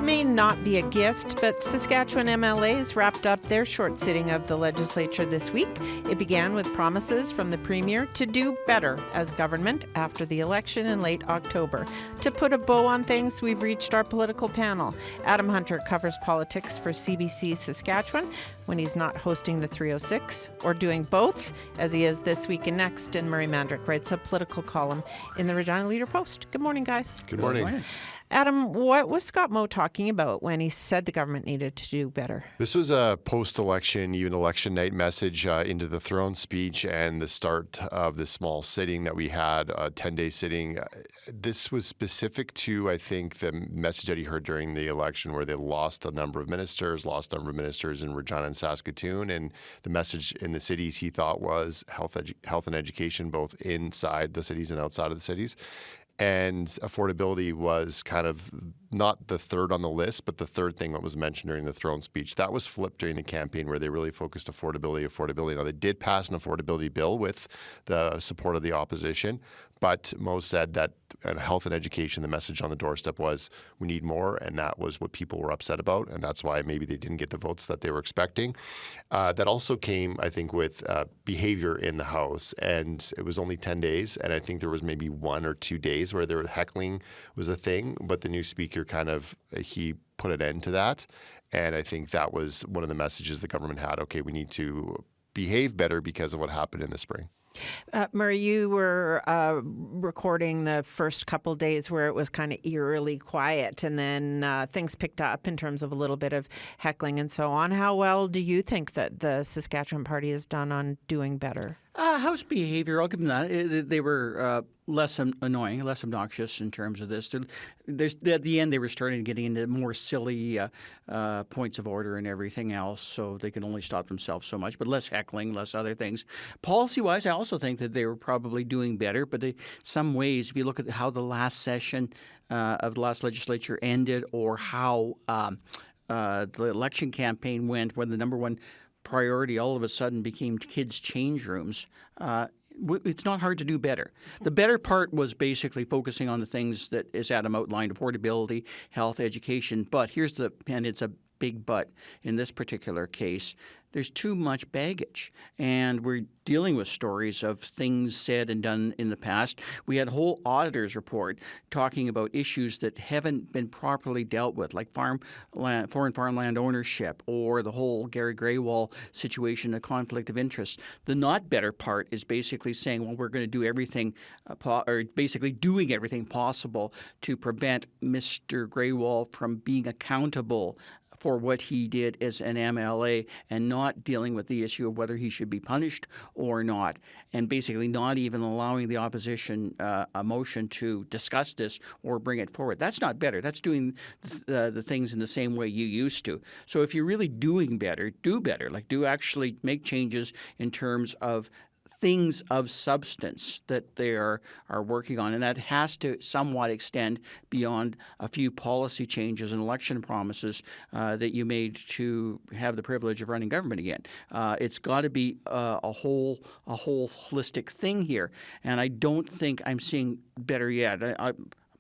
may not be a gift, but Saskatchewan MLAs wrapped up their short sitting of the legislature this week. It began with promises from the Premier to do better as government after the election in late October. To put a bow on things, we've reached our political panel. Adam Hunter covers politics for CBC Saskatchewan when he's not hosting the 306, or doing both, as he is this week and next. And Mandryk writes a political column in the Regina Leader-Post. Good morning, guys. Good morning. Adam, what was Scott Moe talking about when he said the government needed to do better? This was a post-election, even election night message into the throne speech and the start of the small sitting that we had, a 10-day sitting. This was specific to, I think, the message that he heard during the election where they lost a number of ministers in Regina and Saskatoon. And the message in the cities he thought was health and education, both inside the cities and outside of the cities. And affordability was kind of not the third on the list, but the third thing that was mentioned during the throne speech. That was flipped during the campaign where they really focused affordability. Now, they did pass an affordability bill with the support of the opposition, but Moe said that health and education, the message on the doorstep was we need more, and that was what people were upset about, and that's why maybe they didn't get the votes that they were expecting. That also came, I think, with behavior in the House, and it was only 10 days, and I think there was maybe 1 or 2 days where there was heckling was a thing, but the new speaker he put an end to that, and I think that was one of the messages the government had. Okay, we need to behave better because of what happened in the spring. Murray, you were recording the first couple days where it was kind of eerily quiet, and then things picked up in terms of a little bit of heckling and so on. How well do you think that the Saskatchewan Party has done on doing better? House behavior, I'll give them that. They were less annoying, less obnoxious in terms of this. At the end, they were starting getting into more silly points of order and everything else, so they could only stop themselves so much, but less heckling, less other things. Policy-wise, I also think that they were probably doing better, but in some ways, if you look at how the last session of the last legislature ended or how the election campaign went, when the number one priority all of a sudden became kids' change rooms, it's not hard to do better. The better part was basically focusing on the things that, as Adam outlined, affordability, health, education. But and it's a big but in this particular case, there's too much baggage. And we're dealing with stories of things said and done in the past. We had a whole auditor's report talking about issues that haven't been properly dealt with, like foreign farmland ownership or the whole Gary Graywall situation, a conflict of interest. The not better part is basically saying, well, we're going to do everything, or basically doing everything possible to prevent Mr. Graywall from being accountable for what he did as an MLA and not dealing with the issue of whether he should be punished or not, and basically not even allowing the opposition a motion to discuss this or bring it forward. That's not better. That's doing the things in the same way you used to. So if you're really doing better, do better. Like, do actually make changes in terms of things of substance that they are working on, and that has to somewhat extend beyond a few policy changes and election promises that you made to have the privilege of running government again. It's got to be a whole holistic thing here, and I don't think I'm seeing better yet.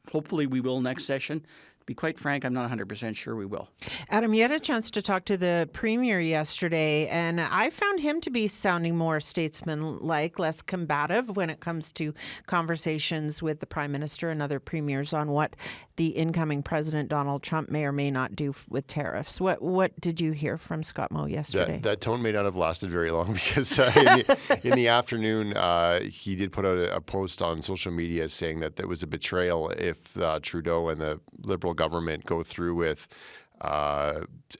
Hopefully we will next session. To be quite frank, I'm not 100% sure we will. Adam, you had a chance to talk to the Premier yesterday, and I found him to be sounding more statesman-like, less combative when it comes to conversations with the Prime Minister and other premiers on what the incoming President Donald Trump may or may not do with tariffs. What did you hear from Scott Moe yesterday? That tone may not have lasted very long because in the afternoon, he did put out a post on social media saying that there was a betrayal if Trudeau and the Liberal government go through with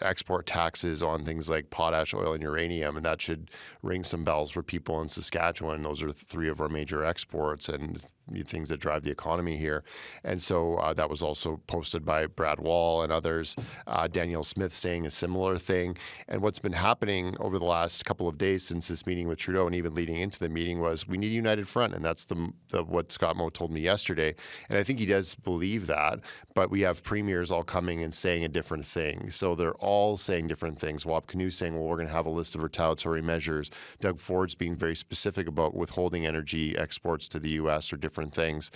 export taxes on things like potash, oil, and uranium, and that should ring some bells for people in Saskatchewan. Those are 3 of our major exports and things that drive the economy here. And so that was also posted by Brad Wall and others. Danielle Smith saying a similar thing. And what's been happening over the last couple of days since this meeting with Trudeau and even leading into the meeting was we need a united front. And that's what Scott Moe told me yesterday. And I think he does believe that. But we have premiers all coming and saying a different thing. So they're all saying different things. Wap Kinew saying, well, we're going to have a list of retaliatory measures. Doug Ford's being very specific about withholding energy exports to the U.S. or different different things.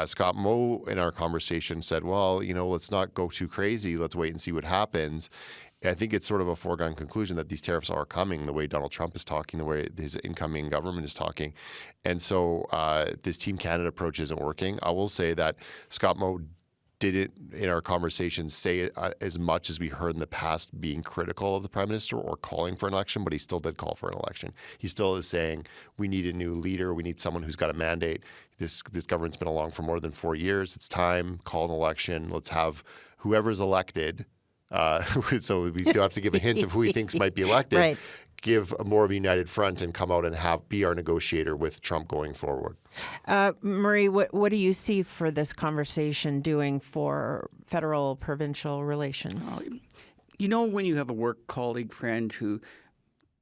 Scott Moe in our conversation said, well, let's not go too crazy. Let's wait and see what happens. I think it's sort of a foregone conclusion that these tariffs are coming the way Donald Trump is talking, the way his incoming government is talking. And so this Team Canada approach isn't working. I will say that Scott Moe didn't, in our conversation, say as much as we heard in the past being critical of the Prime Minister or calling for an election, but he still did call for an election. He still is saying we need a new leader. We need someone who's got a mandate. This government's been along for more than 4 years. It's time. Call an election. Let's have whoever's elected. So we do have to give a hint of who he thinks might be elected. Right. Give more of a united front and come out and be our negotiator with Trump going forward. Marie, what do you see for this conversation doing for federal-provincial relations? When you have a work colleague friend who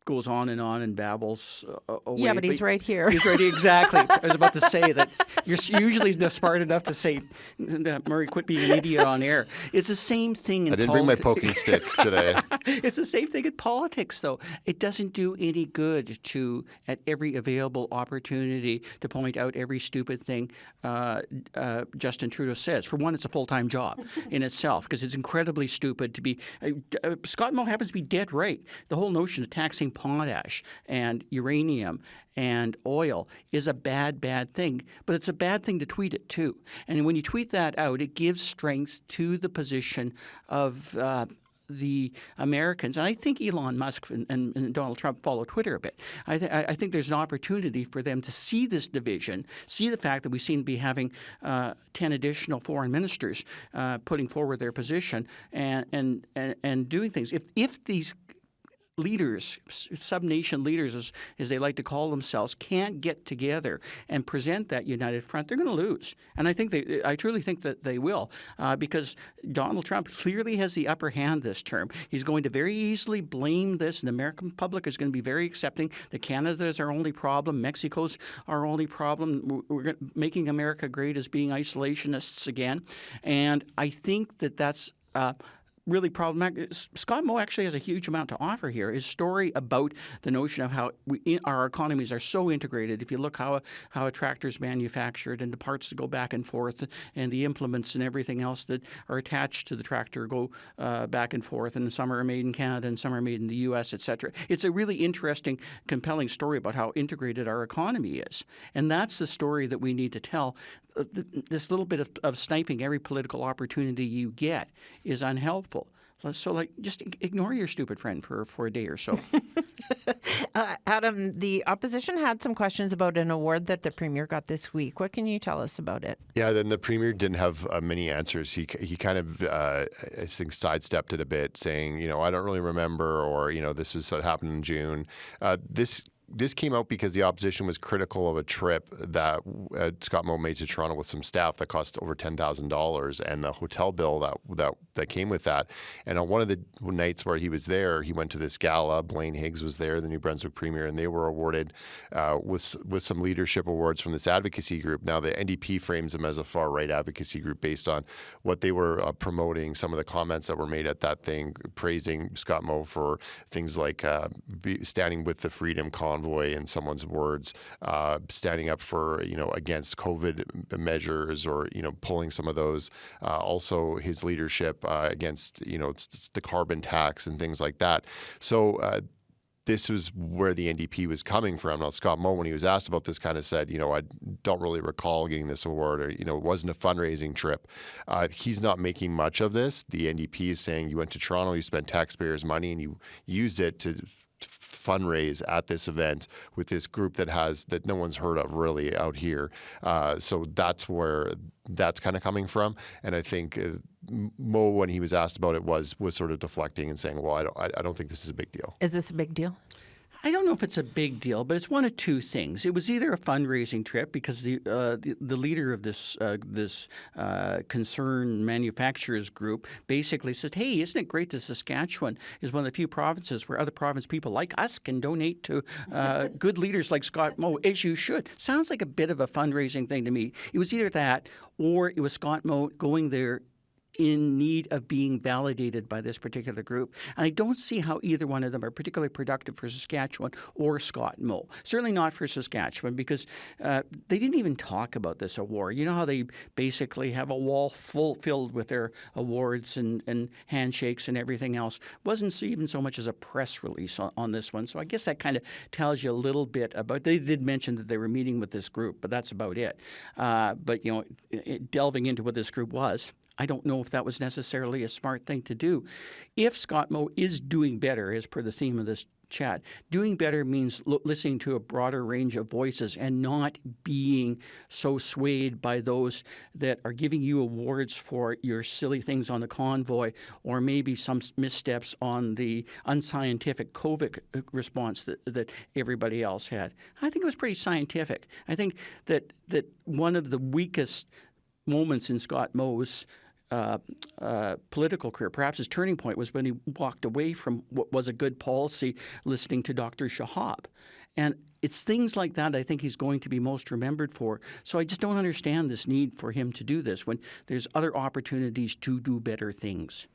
goes on and babbles away. Yeah, but he's right here. He's right, exactly. I was about to say that you're usually smart enough to say, Murray, quit being an idiot on air. It's the same thing in I didn't bring my poking stick today. It's the same thing in politics, though. It doesn't do any good to, at every available opportunity, to point out every stupid thing Justin Trudeau says. For one, it's a full-time job in itself because it's incredibly stupid to be Scott Moe happens to be dead right. The whole notion of taxing potash and uranium and oil is a bad thing, but it's a bad thing to tweet it too. And when you tweet that out, it gives strength to the position of the Americans. And I think Elon Musk and Donald Trump follow Twitter a bit. I think there's an opportunity for them to see this division, see the fact that we seem to be having 10 additional foreign ministers putting forward their position and doing things. If these leaders, sub-nation leaders, as they like to call themselves, can't get together and present that united front, they're going to lose. And I truly think that they will, because Donald Trump clearly has the upper hand this term. He's going to very easily blame this, and the American public is going to be very accepting that Canada is our only problem, Mexico's our only problem. We're making America great as being isolationists again. And I think that that's really problematic. Scott Moe actually has a huge amount to offer here. His story about the notion of how our economies are so integrated. If you look how a tractor is manufactured and the parts that go back and forth and the implements and everything else that are attached to the tractor go back and forth, and some are made in Canada and some are made in the U.S., etc. It's a really interesting, compelling story about how integrated our economy is. And that's the story that we need to tell. This little bit of sniping every political opportunity you get is unhelpful. So, just ignore your stupid friend for a day or so. Adam, the opposition had some questions about an award that the Premier got this week. What can you tell us about it? Yeah, then the Premier didn't have many answers. He kind of, I think, sidestepped it a bit, saying, I don't really remember, or, this was happened in June. This came out because the opposition was critical of a trip that Scott Moe made to Toronto with some staff that cost over $10,000, and the hotel bill that came with that. And on one of the nights where he was there, he went to this gala. Blaine Higgs was there, the New Brunswick Premier, and they were awarded with some leadership awards from this advocacy group. Now, the NDP frames them as a far-right advocacy group based on what they were promoting, some of the comments that were made at that thing, praising Scott Moe for things like standing with the Freedom Convoy, in someone's words, standing up for, against COVID measures, or, pulling some of those. Also, his leadership against, the carbon tax and things like that. So this was where the NDP was coming from. Now, Scott Moe, when he was asked about this, kind of said, I don't really recall getting this award, or, it wasn't a fundraising trip. He's not making much of this. The NDP is saying you went to Toronto, you spent taxpayers' money, and you used it to fundraise at this event with this group that no one's heard of really out here. So that's where that's kind of coming from. And I think Moe, when he was asked about it, was sort of deflecting and saying, well, I don't think this is a big deal. Is this a big deal? I don't know if it's a big deal, but it's one of two things. It was either a fundraising trip because the leader of this concerned manufacturers group basically said, hey, isn't it great that Saskatchewan is one of the few provinces where other province people like us can donate to good leaders like Scott Moe, as you should. Sounds like a bit of a fundraising thing to me. It was either that or it was Scott Moe going there in need of being validated by this particular group. And I don't see how either one of them are particularly productive for Saskatchewan or Scott Moe. Certainly not for Saskatchewan, because they didn't even talk about this award. You know how they basically have a wall filled with their awards and handshakes and everything else. Wasn't even so much as a press release on this one. So I guess that kind of tells you a little bit about. They did mention that they were meeting with this group, but that's about it. But delving into what this group was, I don't know if that was necessarily a smart thing to do. If Scott Moe is doing better, as per the theme of this chat, doing better means listening to a broader range of voices and not being so swayed by those that are giving you awards for your silly things on the convoy, or maybe some missteps on the unscientific COVID response that everybody else had. I think it was pretty scientific. I think that one of the weakest moments in Scott Moe's political career, perhaps his turning point, was when he walked away from what was a good policy, listening to Dr. Shahab. And it's things like that I think he's going to be most remembered for. So I just don't understand this need for him to do this when there's other opportunities to do better things.